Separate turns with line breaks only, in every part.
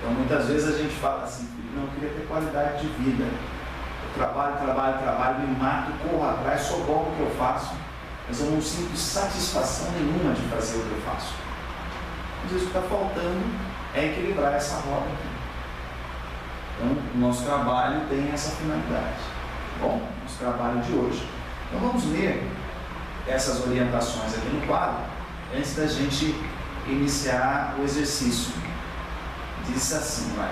Então muitas vezes a gente fala assim, não, eu queria ter qualidade de vida. Eu trabalho, me mato, corro atrás, sou bom no que eu faço, mas eu não sinto satisfação nenhuma de fazer o que eu faço. Às vezes o que está faltando é equilibrar essa roda aqui. Então o nosso trabalho tem essa finalidade. Bom, nosso trabalho de hoje. Então vamos ler essas orientações aqui no quadro, antes da gente iniciar o exercício. Diz assim, vai.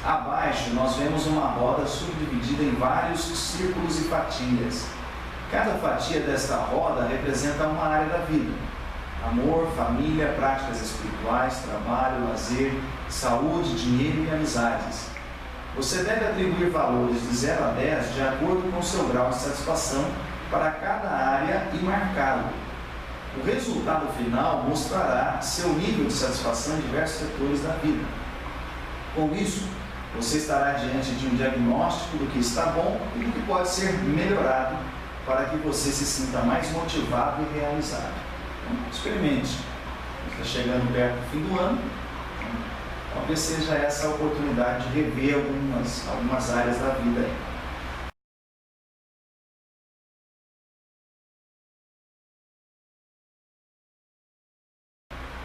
Abaixo nós vemos uma roda subdividida em vários círculos e fatias. Cada fatia desta roda representa uma área da vida: amor, família, práticas espirituais, trabalho, lazer, saúde, dinheiro e amizades. Você deve atribuir valores de 0 a 10 de acordo com o seu grau de satisfação para cada área e marcá-lo. O resultado final mostrará seu nível de satisfação em diversos setores da vida. Com isso, você estará diante de um diagnóstico do que está bom e do que pode ser melhorado para que você se sinta mais motivado e realizado. Então, experimente. Está chegando perto do fim do ano, talvez seja essa a oportunidade de rever algumas áreas da vida aí.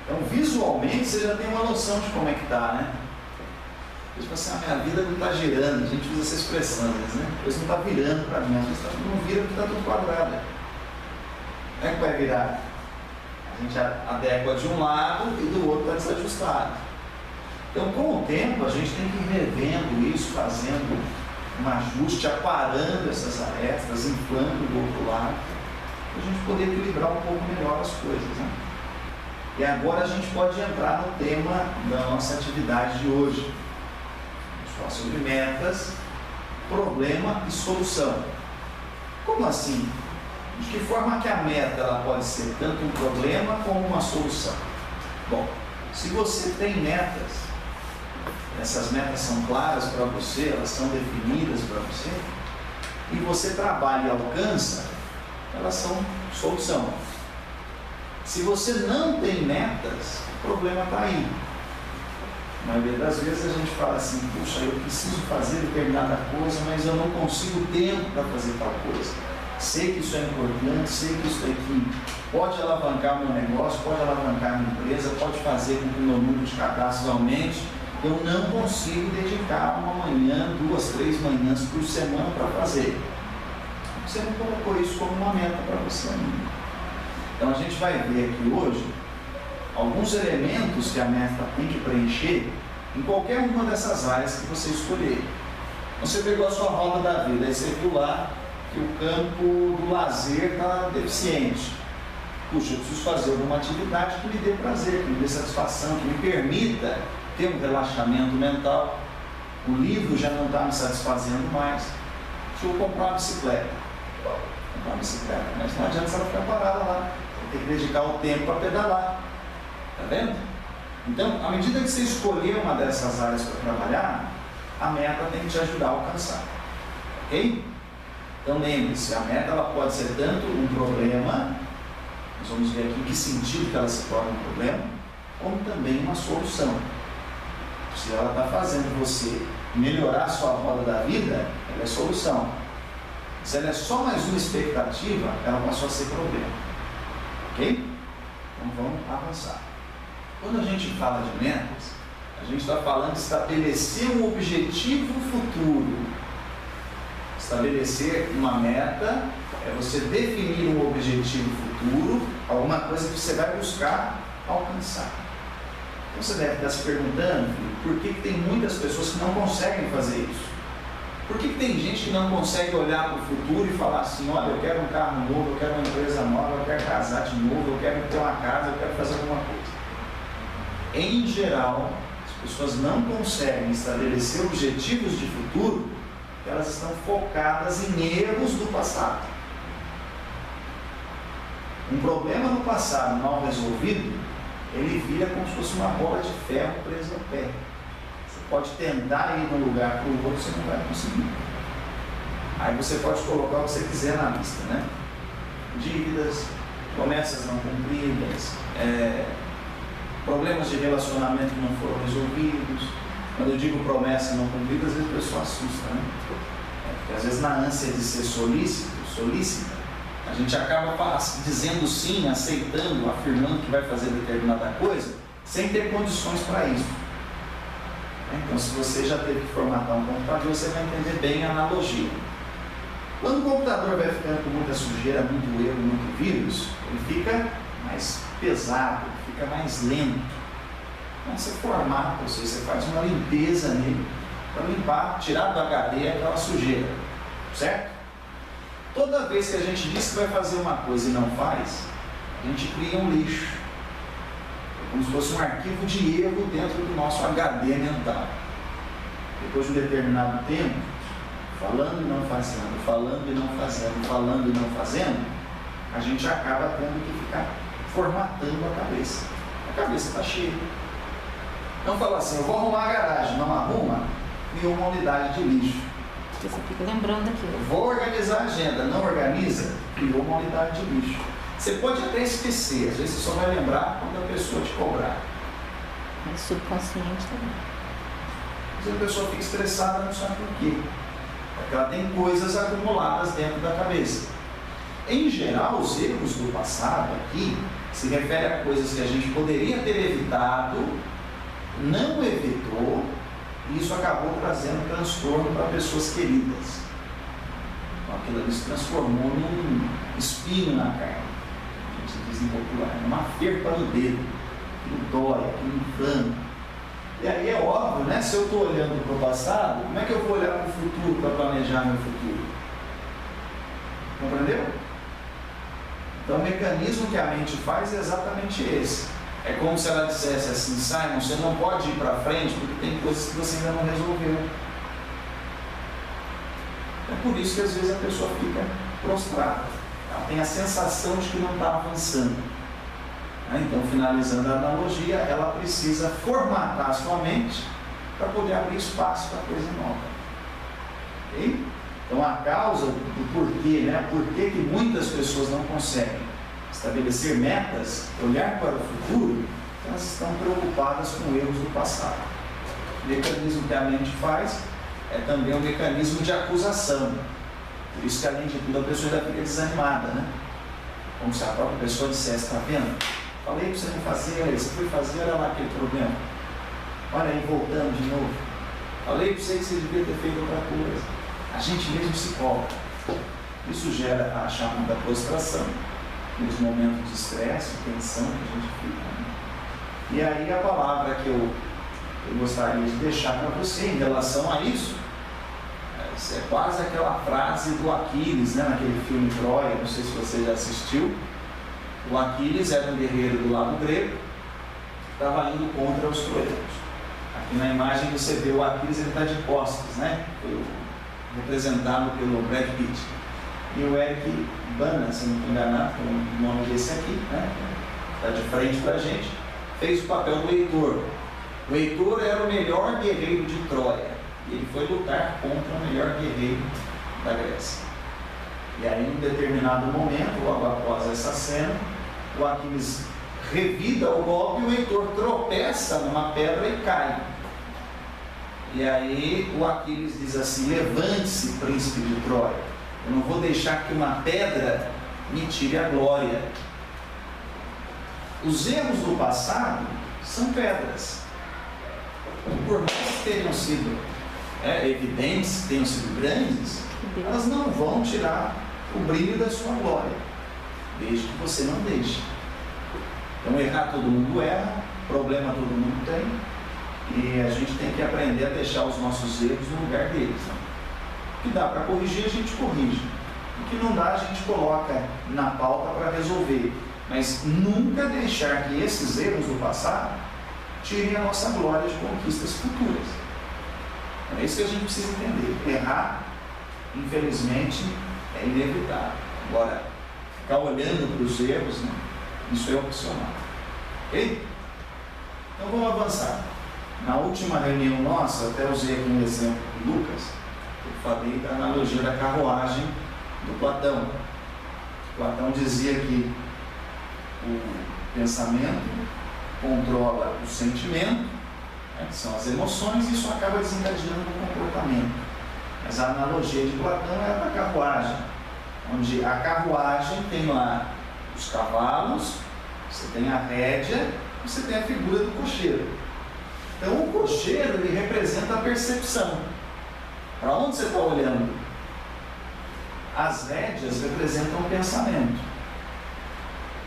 Então, visualmente, você já tem uma noção de como é que está, né? Você fala assim, a minha vida não está girando, a gente usa essa expressão, né? Deus não está virando para mim, às vezes não vira porque está tudo quadrado. Como é que vai virar? A gente adequa de um lado e do outro está desajustado. Então, com o tempo, a gente tem que ir revendo isso, fazendo um ajuste, aparando essas arestas, inflando do outro lado, para a gente poder equilibrar um pouco melhor as coisas, né? E agora a gente pode entrar no tema da nossa atividade de hoje. Falar sobre metas, problema e solução. Como assim? De que forma que a meta ela pode ser tanto um problema como uma solução? Bom, se você tem metas, essas metas são claras para você, elas são definidas para você, e você trabalha e alcança, elas são solução. Se você não tem metas, o problema está aí. A maioria das vezes a gente fala assim, puxa, eu preciso fazer determinada coisa, mas eu não consigo tempo para fazer tal coisa. Sei que isso é importante, sei que isso aqui pode alavancar o meu negócio, pode alavancar a minha empresa, pode fazer com que o meu número de cadastros aumente. Eu não consigo dedicar uma manhã, 2, 3 manhãs por semana para fazer. Você não colocou isso como uma meta para você ainda. Então a gente vai ver aqui hoje alguns elementos que a meta tem que preencher em qualquer uma dessas áreas que você escolher. Você pegou a sua roda da vida e você viu lá que o campo do lazer está deficiente. Puxa, eu preciso fazer alguma atividade que me dê prazer, que me dê satisfação, que me permita ter um relaxamento mental. O livro já não está me satisfazendo mais. Deixa eu comprar uma bicicleta. Comprar uma bicicleta, mas não adianta ela ficar parada lá. Tem que dedicar o tempo para pedalar. Está vendo? Então, à medida que você escolher uma dessas áreas para trabalhar, a meta tem que te ajudar a alcançar. Ok? Então, lembre-se, a meta ela pode ser tanto um problema, nós vamos ver aqui em que sentido que ela se torna um problema, como também uma solução. Se ela está fazendo você melhorar a sua roda da vida, ela é solução. Se ela é só mais uma expectativa, ela passou a ser problema. Ok? Então, vamos avançar. Quando a gente fala de metas, a gente está falando de estabelecer um objetivo futuro. Estabelecer uma meta é você definir um objetivo futuro, alguma coisa que você vai buscar alcançar. Então você deve estar se perguntando, filho, por que tem muitas pessoas que não conseguem fazer isso? Por que tem gente que não consegue olhar para o futuro e falar assim, olha, eu quero um carro novo, eu quero uma empresa nova, eu quero casar de novo, eu quero ter uma casa, eu quero fazer alguma coisa? Em geral, as pessoas não conseguem estabelecer objetivos de futuro, elas estão focadas em erros do passado. Um problema no passado mal resolvido, ele vira como se fosse uma bola de ferro presa ao pé. Você pode tentar ir de um lugar para o outro, você não vai conseguir. Aí você pode colocar o que você quiser na lista, né? Dívidas, promessas não cumpridas, problemas de relacionamento que não foram resolvidos, Quando eu digo promessa não cumprida, às vezes a pessoa assusta, né? Porque às vezes na ânsia de ser solícita, a gente acaba dizendo sim, aceitando, afirmando que vai fazer determinada coisa, sem ter condições para isso. Então, se você já teve que formatar um computador, você vai entender bem a analogia. Quando o computador vai ficando com muita sujeira, muito erro, muito vírus, ele fica mais pesado, fica mais lento. Então você formata, ou seja, você faz uma limpeza nele, para limpar, tirar do HD aquela sujeira, certo? Toda vez que a gente diz que vai fazer uma coisa e não faz, a gente cria um lixo. É como se fosse um arquivo de erro dentro do nosso HD mental. Depois de um determinado tempo, falando e não fazendo, falando e não fazendo, falando e não fazendo, a gente acaba tendo que ficar formatando a cabeça. A cabeça está cheia. Não fala assim, eu vou arrumar a garagem, não arruma, criou uma unidade de lixo.
Você fica lembrando aquilo.
Eu vou organizar a agenda, não organiza, criou uma unidade de lixo. Você pode até esquecer, às vezes você só vai lembrar quando a pessoa te cobrar.
Mas subconsciente também.
Às vezes a pessoa fica estressada, não sabe por quê. Porque ela tem coisas acumuladas dentro da cabeça. Em geral, os erros do passado aqui se refere a coisas que a gente poderia ter evitado, não evitou, e isso acabou trazendo transtorno para pessoas queridas. Então, aquilo ali se transformou num espinho na carne, a gente diz em popular, numa ferpa no dedo, aquilo dói, aquilo inflama. E aí é óbvio, né? Se eu estou olhando para o passado, como é que eu vou olhar para o futuro para planejar meu futuro? Compreendeu? Então o mecanismo que a mente faz é exatamente esse. É como se ela dissesse assim, Simon, você não pode ir para frente porque tem coisas que você ainda não resolveu. É por isso que às vezes a pessoa fica prostrada. Ela tem a sensação de que não está avançando. Então, finalizando a analogia, ela precisa formatar a sua mente para poder abrir espaço para coisa nova. Ok? Então, a causa do porquê, né? Por que muitas pessoas não conseguem estabelecer metas, olhar para o futuro, elas estão preocupadas com erros do passado. O mecanismo que a mente faz é também um mecanismo de acusação. Por isso que, além de tudo, a pessoa já fica desanimada, né? Como se a própria pessoa dissesse, está vendo? Falei para você não fazer, olha, você foi fazer, olha lá aquele problema. Olha aí, voltando de novo. Falei para você que você devia ter feito outra coisa. A gente mesmo se cobra. Isso gera a chamada prostração, nos momentos de estresse, de tensão que a gente fica. Né? E aí a palavra que eu gostaria de deixar para você em relação a isso, é quase aquela frase do Aquiles, né, naquele filme Troia, não sei se você já assistiu. O Aquiles era um guerreiro do lado grego, que estava indo contra os troianos. Aqui na imagem você vê o Aquiles, ele está de costas, né? Foi representado pelo Brad Pitt. E o Eric Bana, se não me enganar, foi o nome desse aqui, né? Está de frente para a gente, fez o papel do Heitor. O Heitor era o melhor guerreiro de Troia. E ele foi lutar contra o melhor guerreiro da Grécia. E aí, em um determinado momento, logo após essa cena, o Aquiles revida o golpe e o Heitor tropeça numa pedra e cai. E aí o Aquiles diz assim, levante-se, príncipe de Troia. Eu não vou deixar que uma pedra me tire a glória. Os erros do passado são pedras. Por mais que tenham sido evidentes, tenham sido grandes, elas não vão tirar o brilho da sua glória, desde que você não deixe. Então, errar todo mundo erra, problema todo mundo tem, e a gente tem que aprender a deixar os nossos erros no lugar deles. O que dá para corrigir, a gente corrige. O que não dá, a gente coloca na pauta para resolver. Mas nunca deixar que esses erros do passado tirem a nossa glória de conquistas futuras. É isso que a gente precisa entender. Errar, infelizmente, é inevitável. Agora, ficar olhando para os erros, né, isso é opcional. Ok? Então vamos avançar. Na última reunião nossa, até usei aqui um exemplo de Lucas, eu falei da analogia da carruagem do Platão. Platão dizia que o pensamento controla o sentimento né, que são as emoções, e isso acaba desencadeando no comportamento. Mas a analogia de Platão é a da carruagem, onde a carruagem tem lá os cavalos, você tem a rédea, você tem a figura do cocheiro. Então o cocheiro, ele representa a percepção. Para onde você está olhando? As rédeas representam o pensamento.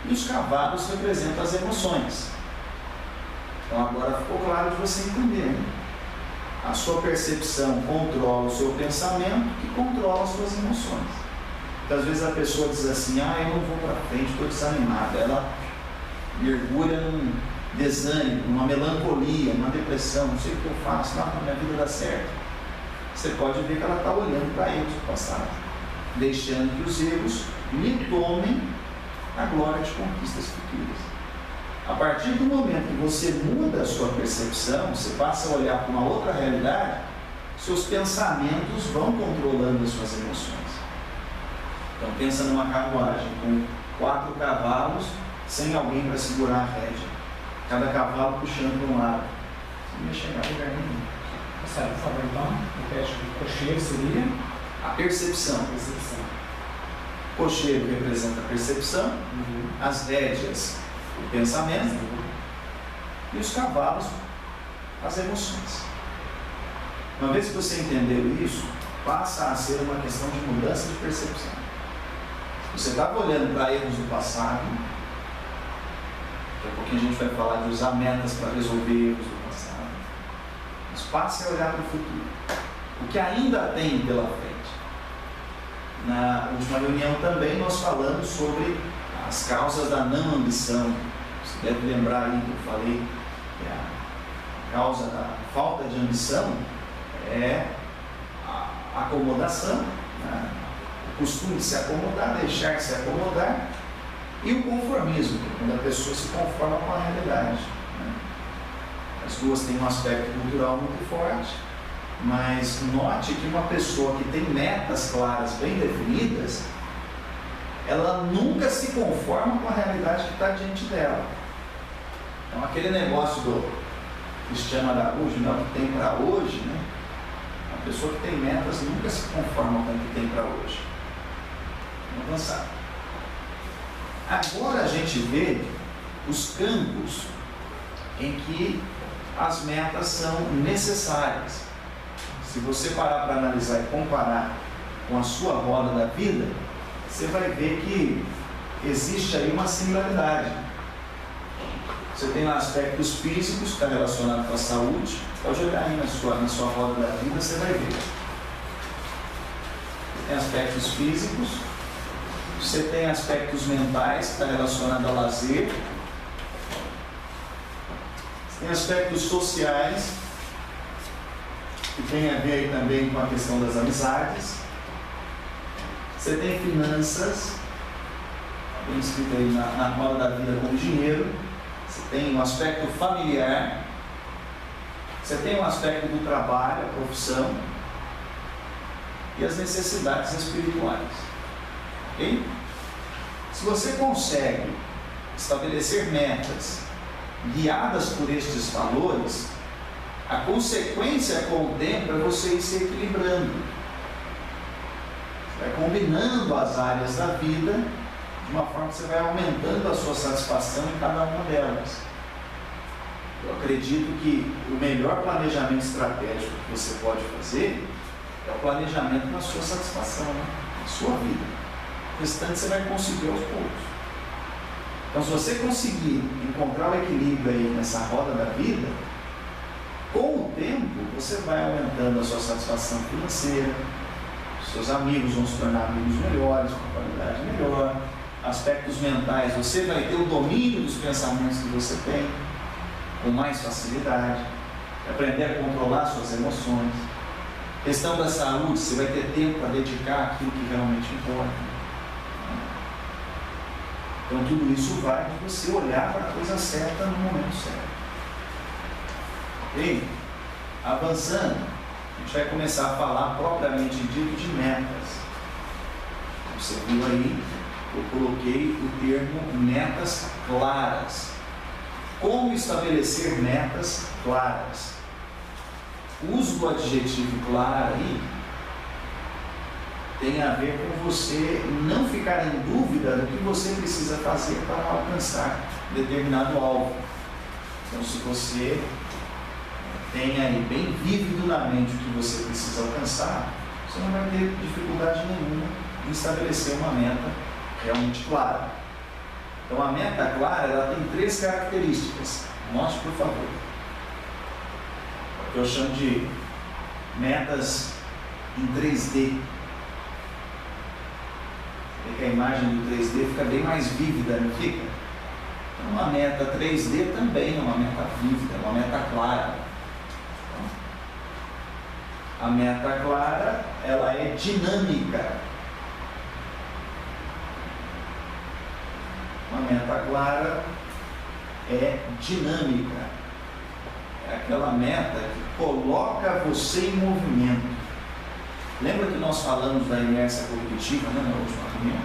E os cavalos representam as emoções. Então agora ficou claro de você entender, né? A sua percepção controla o seu pensamento, que controla as suas emoções. Então às vezes a pessoa diz assim, eu não vou para frente, estou desanimada. Ela mergulha num desânimo, numa melancolia, numa depressão, não sei o que eu faço, minha vida dá certo. Você pode ver que ela está olhando para erros do passado, deixando que os erros lhe tomem a glória de conquistas futuras. A partir do momento que você muda a sua percepção, você passa a olhar para uma outra realidade, seus pensamentos vão controlando as suas emoções. Então pensa numa carruagem com 4 cavalos, sem alguém para segurar a rédea. Cada cavalo puxando para um lado. Você não ia chegar a lugar nenhum.
Sério, por favor, então, o teste do cocheiro seria
a percepção. Cocheiro representa a percepção, as rédeas, o pensamento, e os cavalos, as emoções. Uma vez que você entendeu isso, passa a ser uma questão de mudança de percepção. Você estava olhando para erros do passado, daqui a pouquinho a gente vai falar de usar metas para resolver erros do passado, mas passe a olhar para o futuro, o que ainda tem pela frente. Na última reunião também nós falamos sobre as causas da não ambição. Você deve lembrar aí que eu falei que a causa da falta de ambição é a acomodação, né? O costume de se acomodar, deixar-se acomodar, e o conformismo, quando a pessoa se conforma com a realidade, né? As duas têm um aspecto cultural muito forte, mas note que uma pessoa que tem metas claras, bem definidas, ela nunca se conforma com a realidade que está diante dela. Então aquele negócio do Cristiano Araújo, o que tem para hoje, né? A pessoa que tem metas nunca se conforma com o que tem para hoje. Vamos avançar. Agora a gente vê os campos em que as metas são necessárias. Se você parar para analisar e comparar com a sua roda da vida, você vai ver que existe aí uma similaridade. Você tem lá aspectos físicos, que está relacionado com a saúde. Pode olhar aí na sua roda da vida, você vai ver. Tem aspectos físicos, você tem aspectos mentais, que está relacionado ao lazer. Você tem aspectos sociais, que tem a ver aí também com a questão das amizades. Você tem finanças, bem escrito aí na roda da vida com dinheiro. Você tem um aspecto familiar. Você tem um aspecto do trabalho, a profissão. E as necessidades espirituais. Ok? Se você consegue estabelecer metas guiadas por estes valores, a consequência com o tempo é você ir se equilibrando. Você vai combinando as áreas da vida de uma forma que você vai aumentando a sua satisfação em cada uma delas. Eu acredito que o melhor planejamento estratégico que você pode fazer é o planejamento na sua satisfação, né? Na sua vida. O restante você vai conseguir aos poucos. Então, se você conseguir encontrar o equilíbrio aí nessa roda da vida, com o tempo você vai aumentando a sua satisfação financeira, seus amigos vão se tornar amigos melhores, com qualidade melhor, aspectos mentais, você vai ter o domínio dos pensamentos que você tem com mais facilidade, aprender a controlar suas emoções. Questão da saúde, você vai ter tempo para dedicar àquilo que realmente importa. Então tudo isso vai de você olhar para a coisa certa no momento certo. Ok? Avançando, a gente vai começar a falar propriamente dito de metas. Você viu aí, eu coloquei o termo metas claras. Como estabelecer metas claras. O uso do adjetivo claro aí tem a ver com você não ficar em dúvida do que você precisa fazer para alcançar determinado alvo. Então, se você tem aí bem vívido na mente o que você precisa alcançar, você não vai ter dificuldade nenhuma em estabelecer uma meta realmente clara. Então, a meta clara, ela tem 3 características. Mostre, por favor. O que eu chamo de metas em 3D. Que a imagem do 3D fica bem mais vívida, não fica? Então, uma meta 3D também é uma meta vívida, uma meta clara. Então, a meta clara, ela é dinâmica. Uma meta clara é dinâmica. É aquela meta que coloca você em movimento. Lembra que nós falamos da inércia cognitiva, né, na última reunião?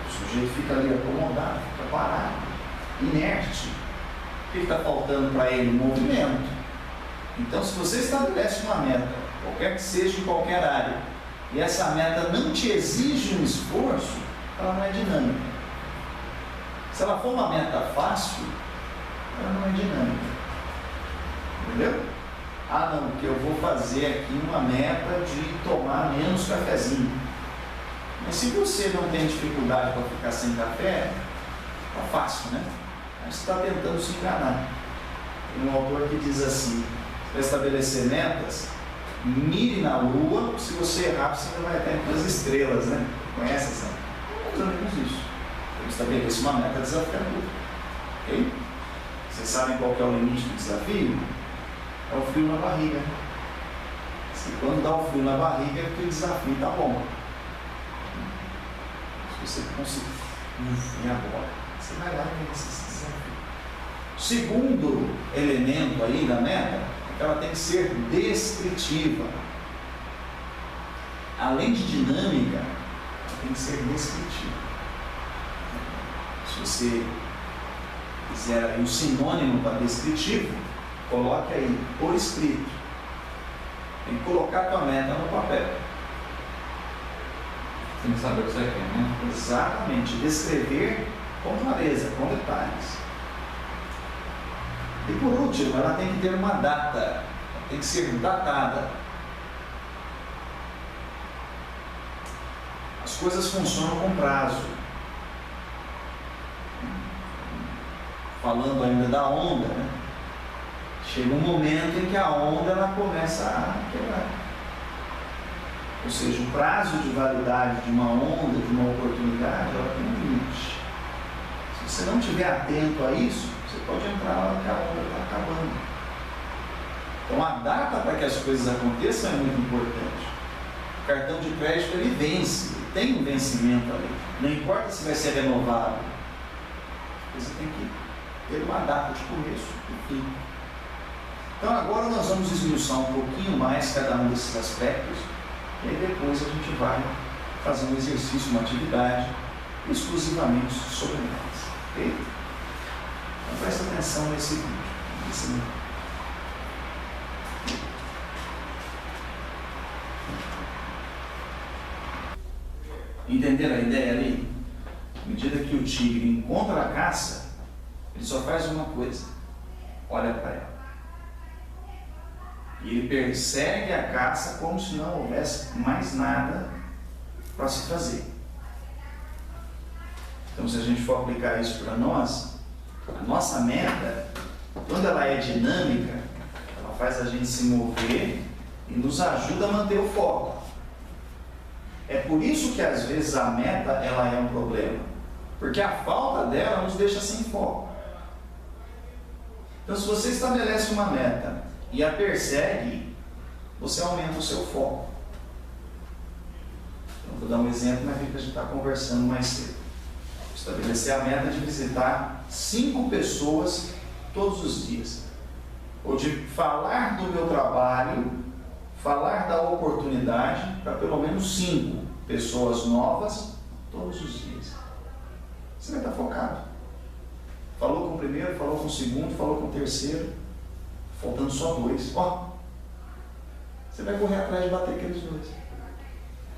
O sujeito fica ali acomodado, fica parado, inerte. O que está faltando para ele? Movimento. Então, se você estabelece uma meta, qualquer que seja em qualquer área, e essa meta não te exige um esforço, ela não é dinâmica. Se ela for uma meta fácil, ela não é dinâmica. Entendeu? Ah, não, porque eu vou fazer aqui uma meta de tomar menos cafezinho. Mas se você não tem dificuldade para ficar sem café, tá fácil, né? Aí você está tentando se enganar. Tem um autor que diz assim: para estabelecer metas, mire na lua, se você errar, você ainda vai até nas estrelas, né? Conhece essa? Mais ou menos isso. Eu estabeleço uma meta desafiadora. Ok? Vocês sabem qual que é o limite do desafio? É o frio na barriga. Se quando dá o frio na barriga, é porque o desafio está bom. Se você conseguir, e agora? Você vai lá e vence esse desafio. O segundo elemento aí da meta é que ela tem que ser descritiva. Além de dinâmica, ela tem que ser descritiva. Se você quiser aí um sinônimo para descritivo, coloque aí, por escrito. Tem que colocar a tua meta no papel.
Tem que saber o que você quer, né?
Exatamente. Descrever com clareza, com detalhes. E por último, ela tem que ter uma data. Ela tem que ser datada. As coisas funcionam com prazo. Falando ainda da onda, né? Chega um momento em que a onda ela começa a quebrar. Ou seja, o prazo de validade de uma onda, de uma oportunidade, ela tem um limite. Se você não estiver atento a isso, você pode entrar na hora que a onda está acabando. Então a data para que as coisas aconteçam é muito importante. O cartão de crédito ele vence, ele tem um vencimento ali. Não importa se vai ser renovado. Você tem que ter uma data de começo e fim. Então agora nós vamos esmiuçar um pouquinho mais cada um desses aspectos e aí depois a gente vai fazer um exercício, uma atividade exclusivamente sobre metas. Ok? Então presta atenção nesse vídeo. Entenderam a ideia ali? À medida que o tigre encontra a caça, ele só faz uma coisa: olha para ela. E ele persegue a caça como se não houvesse mais nada para se fazer. Então, se a gente for aplicar isso para nós, a nossa meta, quando ela é dinâmica, ela faz a gente se mover e nos ajuda a manter o foco. É por isso que às vezes a meta ela é um problema, porque a falta dela nos deixa sem foco. Então, se você estabelece uma meta e a persegue, você aumenta o seu foco. Então, vou dar um exemplo na vida que a gente está conversando mais cedo. Estabelecer a meta de visitar 5 pessoas todos os dias. Ou de falar do meu trabalho, falar da oportunidade para pelo menos 5 pessoas novas todos os dias. Você vai estar focado. Falou com o primeiro primeiro, falou com o segundo, falou com o terceiro, faltando só 2. Ó, você vai correr atrás de bater aqueles 2.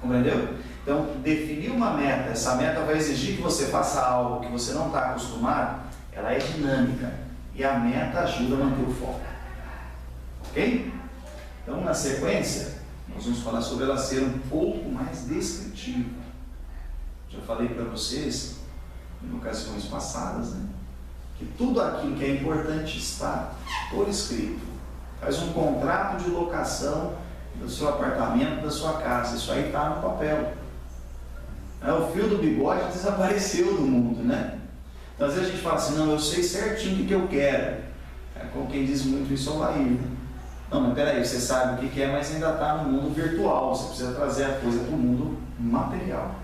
Compreendeu? Então, definir uma meta, essa meta vai exigir que você faça algo que você não está acostumado, ela é dinâmica. E a meta ajuda a manter o foco. Ok? Então, na sequência, nós vamos falar sobre ela ser um pouco mais descritiva. Já falei para vocês, em ocasiões passadas, né, que tudo aquilo que é importante está por escrito. Faz um contrato de locação do seu apartamento, da sua casa. Isso aí está no papel. O fio do bigode desapareceu do mundo, né? Então, às vezes a gente fala assim, não, eu sei certinho o que eu quero. Como quem diz muito isso ao Lair, né? Não, mas peraí, você sabe o que é, mas ainda está no mundo virtual. Você precisa trazer a coisa para o mundo material.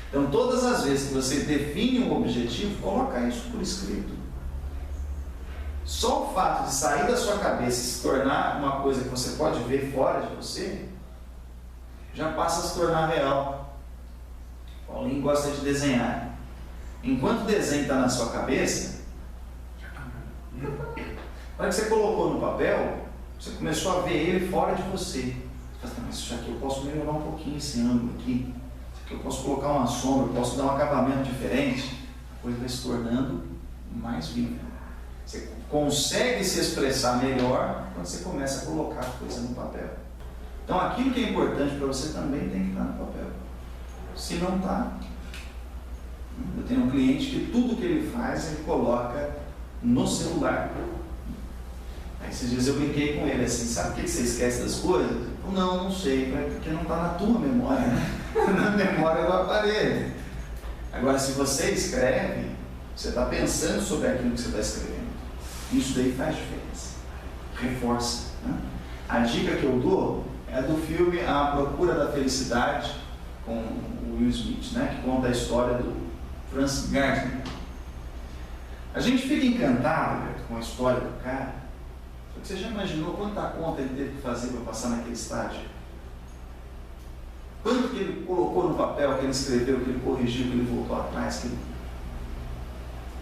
Então, todas as vezes que você define um objetivo, coloca isso por escrito. Só o fato de sair da sua cabeça e se tornar uma coisa que você pode ver fora de você, já passa a se tornar real. Paulinho gosta de desenhar. Enquanto o desenho está na sua cabeça, na hora que você colocou no papel, você começou a ver ele fora de você. Você fala, mas isso aqui eu posso melhorar um pouquinho esse ângulo aqui. Isso aqui eu posso colocar uma sombra, eu posso dar um acabamento diferente. A coisa vai se tornando mais viva. Você consegue se expressar melhor quando você começa a colocar a coisa no papel. Então aquilo que é importante para você também tem que estar no papel. Se não está, eu tenho um cliente que tudo que ele faz, ele coloca no celular. Aí esses dias eu brinquei com ele assim, sabe por que você esquece das coisas? Não sei, porque não está na tua memória, né? Na memória do aparelho. Agora, se você escreve, você está pensando sobre aquilo que você está escrevendo. Isso daí faz diferença. Reforça. Né? A dica que eu dou é do filme A Procura da Felicidade, com o Will Smith, né? Que conta a história do Francis Gardner. A gente fica encantado, Beto, com a história do cara. Você já imaginou quanta conta ele teve que fazer para passar naquele estágio? Quanto que ele colocou no papel, que ele escreveu, que ele corrigiu, que ele voltou atrás?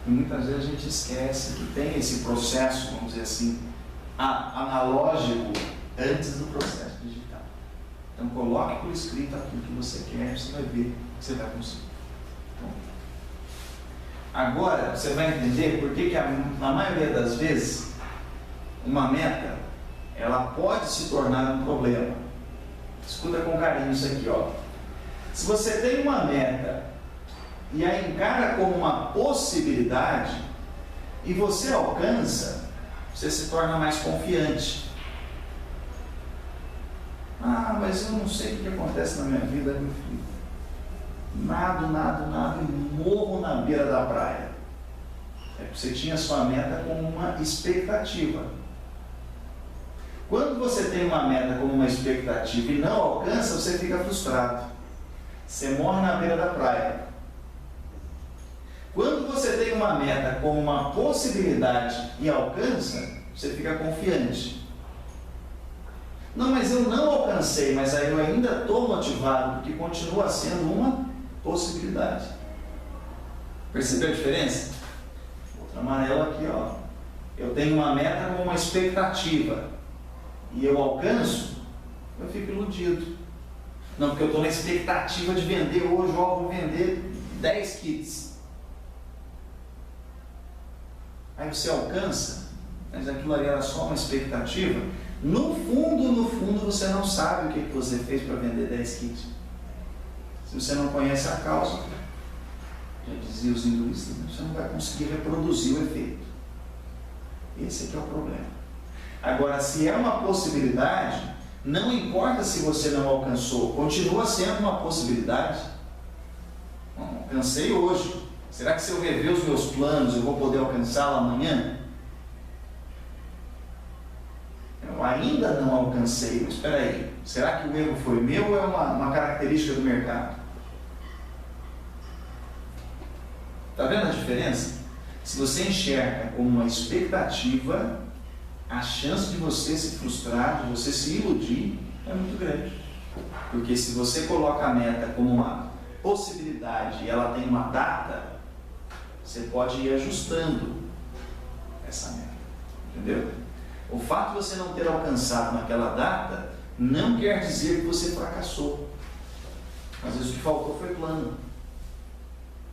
E muitas vezes a gente esquece que tem esse processo, vamos dizer assim, analógico antes do processo digital. Então coloque por escrito aquilo que você quer, você vai ver que você vai conseguir. Então, agora você vai entender por que na maioria das vezes uma meta, ela pode se tornar um problema. Escuta com carinho isso aqui, ó. Se você tem uma meta e a encara como uma possibilidade e você alcança, você se torna mais confiante. Mas eu não sei o que acontece na minha vida, meu filho. Nado e morro na beira da praia. É porque você tinha sua meta como uma expectativa. Quando você tem uma meta como uma expectativa e não alcança, você fica frustrado. Você morre na beira da praia. Quando você tem uma meta como uma possibilidade e alcança, você fica confiante. Não, mas eu não alcancei, mas aí eu ainda estou motivado, porque continua sendo uma possibilidade. Percebeu a diferença? Outro amarelo aqui, ó. Eu tenho uma meta como uma expectativa e eu alcanço, eu fico iludido. Não, porque eu estou na expectativa de vender hoje, ó, vou vender 10 kits. Aí você alcança, mas aquilo ali era só uma expectativa. No fundo, você não sabe o que você fez para vender 10 kits. Se você não conhece a causa, já dizia os hinduístas, você não vai conseguir reproduzir o efeito. Esse aqui é o problema. Agora, se é uma possibilidade, não importa se você não alcançou, continua sendo uma possibilidade. Não, alcancei hoje. Será que se eu rever os meus planos, eu vou poder alcançá-lo amanhã? Eu ainda não alcancei, mas espera aí, será que o erro foi meu ou é uma característica do mercado? Está vendo a diferença? Se você enxerga como uma expectativa, a chance de você se frustrar, de você se iludir, é muito grande. Porque se você coloca a meta como uma possibilidade e ela tem uma data, você pode ir ajustando essa meta. Entendeu? O fato de você não ter alcançado naquela data não quer dizer que você fracassou. Às vezes o que faltou foi plano.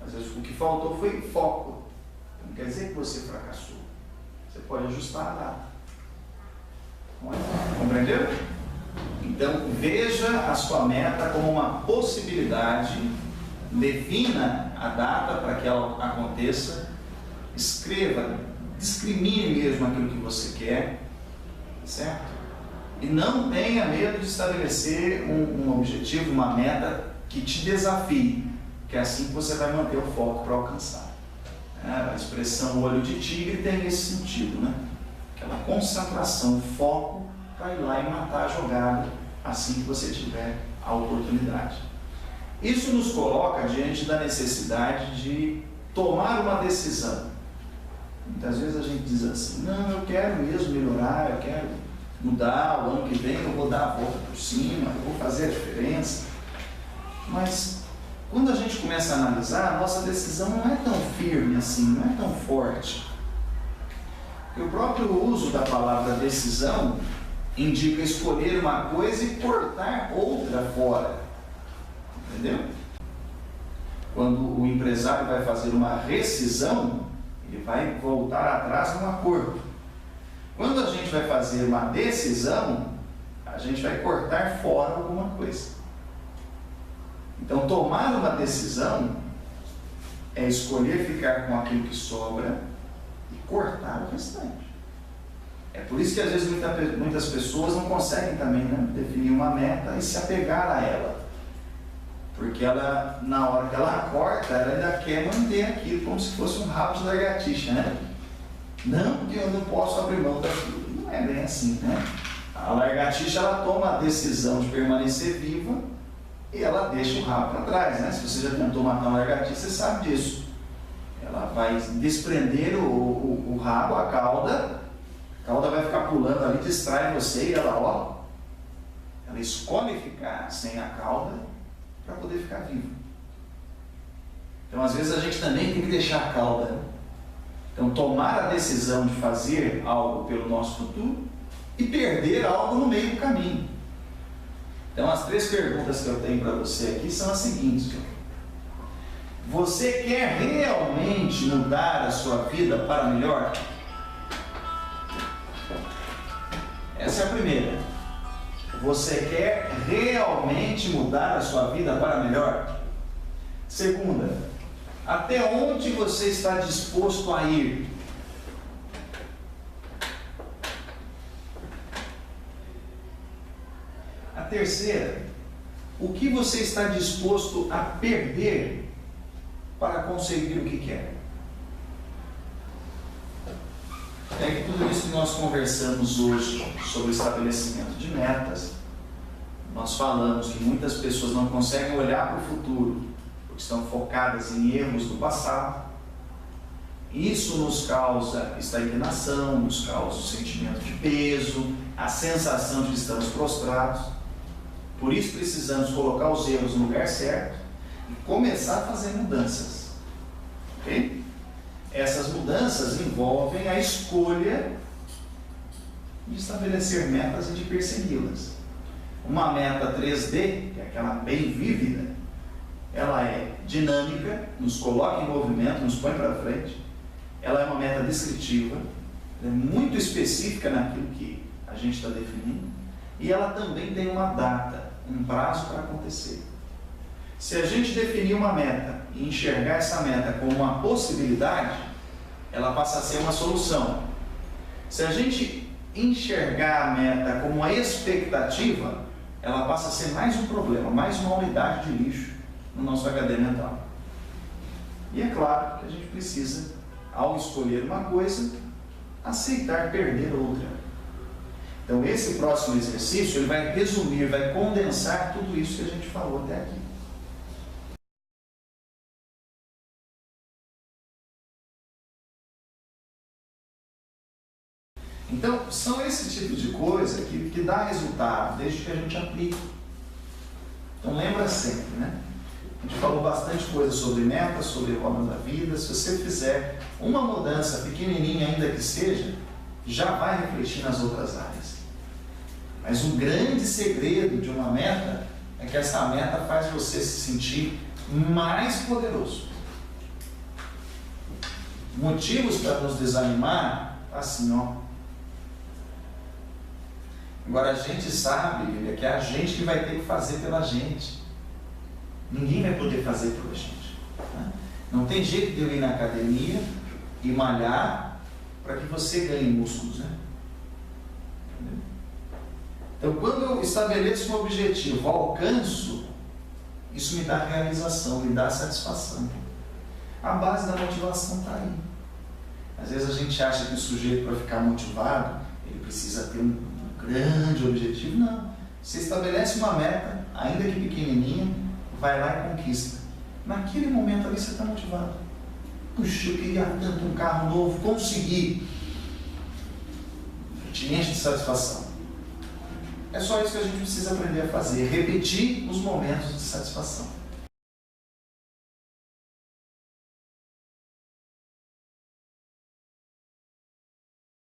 Às vezes o que faltou foi foco. Não quer dizer que você fracassou. Você pode ajustar a data. Compreendeu? Então, veja a sua meta como uma possibilidade, defina a data para que ela aconteça, escreva, discrimine mesmo aquilo que você quer, certo? E não tenha medo de estabelecer um objetivo, uma meta que te desafie, que é assim que você vai manter o foco para alcançar. A expressão olho de tigre tem esse sentido, né? Aquela concentração, foco para ir lá e matar a jogada assim que você tiver a oportunidade. Isso nos coloca diante da necessidade de tomar uma decisão. Muitas vezes a gente diz assim, não, eu quero mesmo melhorar, eu quero mudar, o ano que vem eu vou dar a volta por cima, eu vou fazer a diferença. Mas quando a gente começa a analisar, a nossa decisão não é tão firme assim, não é tão forte. Porque o próprio uso da palavra decisão indica escolher uma coisa e cortar outra fora. Entendeu? Quando o empresário vai fazer uma rescisão, ele vai voltar atrás num acordo. Quando a gente vai fazer uma decisão, a gente vai cortar fora alguma coisa. Então, tomar uma decisão é escolher ficar com aquilo que sobra e cortar o restante. É por isso que às vezes muitas pessoas não conseguem também, né, definir uma meta e se apegar a ela. Porque ela, na hora que ela corta, ela ainda quer manter aquilo como se fosse um rabo de lagartixa, né? Não, porque eu não posso abrir mão daquilo. Não é bem assim, né? A lagartixa, ela toma a decisão de permanecer viva e ela deixa o rabo para trás, né? Se você já tentou matar uma lagartixa, você sabe disso. Ela vai desprender o rabo, a cauda vai ficar pulando ali, distrai você e ela escolhe ficar sem a cauda para poder ficar viva. Então, às vezes, a gente também tem que deixar a cauda, né? Então, tomar a decisão de fazer algo pelo nosso futuro e perder algo no meio do caminho. Então, as 3 perguntas que eu tenho para você aqui são as seguintes. Você quer realmente mudar a sua vida para melhor? Essa é a primeira. Você quer realmente mudar a sua vida para melhor? Segunda, até onde você está disposto a ir? A terceira, o que você está disposto a perder para conseguir o que quer? É que tudo isso que nós conversamos hoje sobre o estabelecimento de metas, nós falamos que muitas pessoas não conseguem olhar para o futuro, porque estão focadas em erros do passado. Isso nos causa estagnação, nos causa o sentimento de peso, a sensação de que estamos prostrados. Por isso precisamos colocar os erros no lugar certo e começar a fazer mudanças. Ok? Essas mudanças envolvem a escolha de estabelecer metas e de persegui-las. Uma meta 3D, que é aquela bem vívida, ela é dinâmica, nos coloca em movimento, nos põe para frente. Ela é uma meta descritiva, ela é muito específica naquilo que a gente está definindo. E ela também tem uma data, um prazo para acontecer. Se a gente definir uma meta e enxergar essa meta como uma possibilidade, ela passa a ser uma solução. Se a gente enxergar a meta como uma expectativa, ela passa a ser mais um problema, mais uma unidade de lixo no nosso HD mental. E é claro que a gente precisa, ao escolher uma coisa, aceitar perder outra. Então esse próximo exercício ele vai resumir, vai condensar tudo isso que a gente falou até aqui. Então, são esse tipo de coisa que dá resultado, desde que a gente aplique. Então, lembra sempre, né? A gente falou bastante coisa sobre metas, sobre obras da vida. Se você fizer uma mudança pequenininha ainda que seja, já vai refletir nas outras áreas. Mas um grande segredo de uma meta é que essa meta faz você se sentir mais poderoso. Motivos para nos desanimar, assim, ó. Agora a gente sabe que é a gente que vai ter que fazer pela gente. Ninguém vai poder fazer pela gente, né? Não tem jeito de eu ir na academia e malhar para que você ganhe músculos, né? Entendeu? Então, quando eu estabeleço um objetivo, alcanço, isso me dá realização, me dá satisfação. A base da motivação está aí. Às vezes a gente acha que o sujeito, para ficar motivado, ele precisa ter um grande objetivo. Não. Você estabelece uma meta, ainda que pequenininha, vai lá e conquista. Naquele momento ali você está motivado. Puxa, eu queria tanto um carro novo, consegui. Te enche de satisfação. É só isso que a gente precisa aprender a fazer, repetir os momentos de satisfação.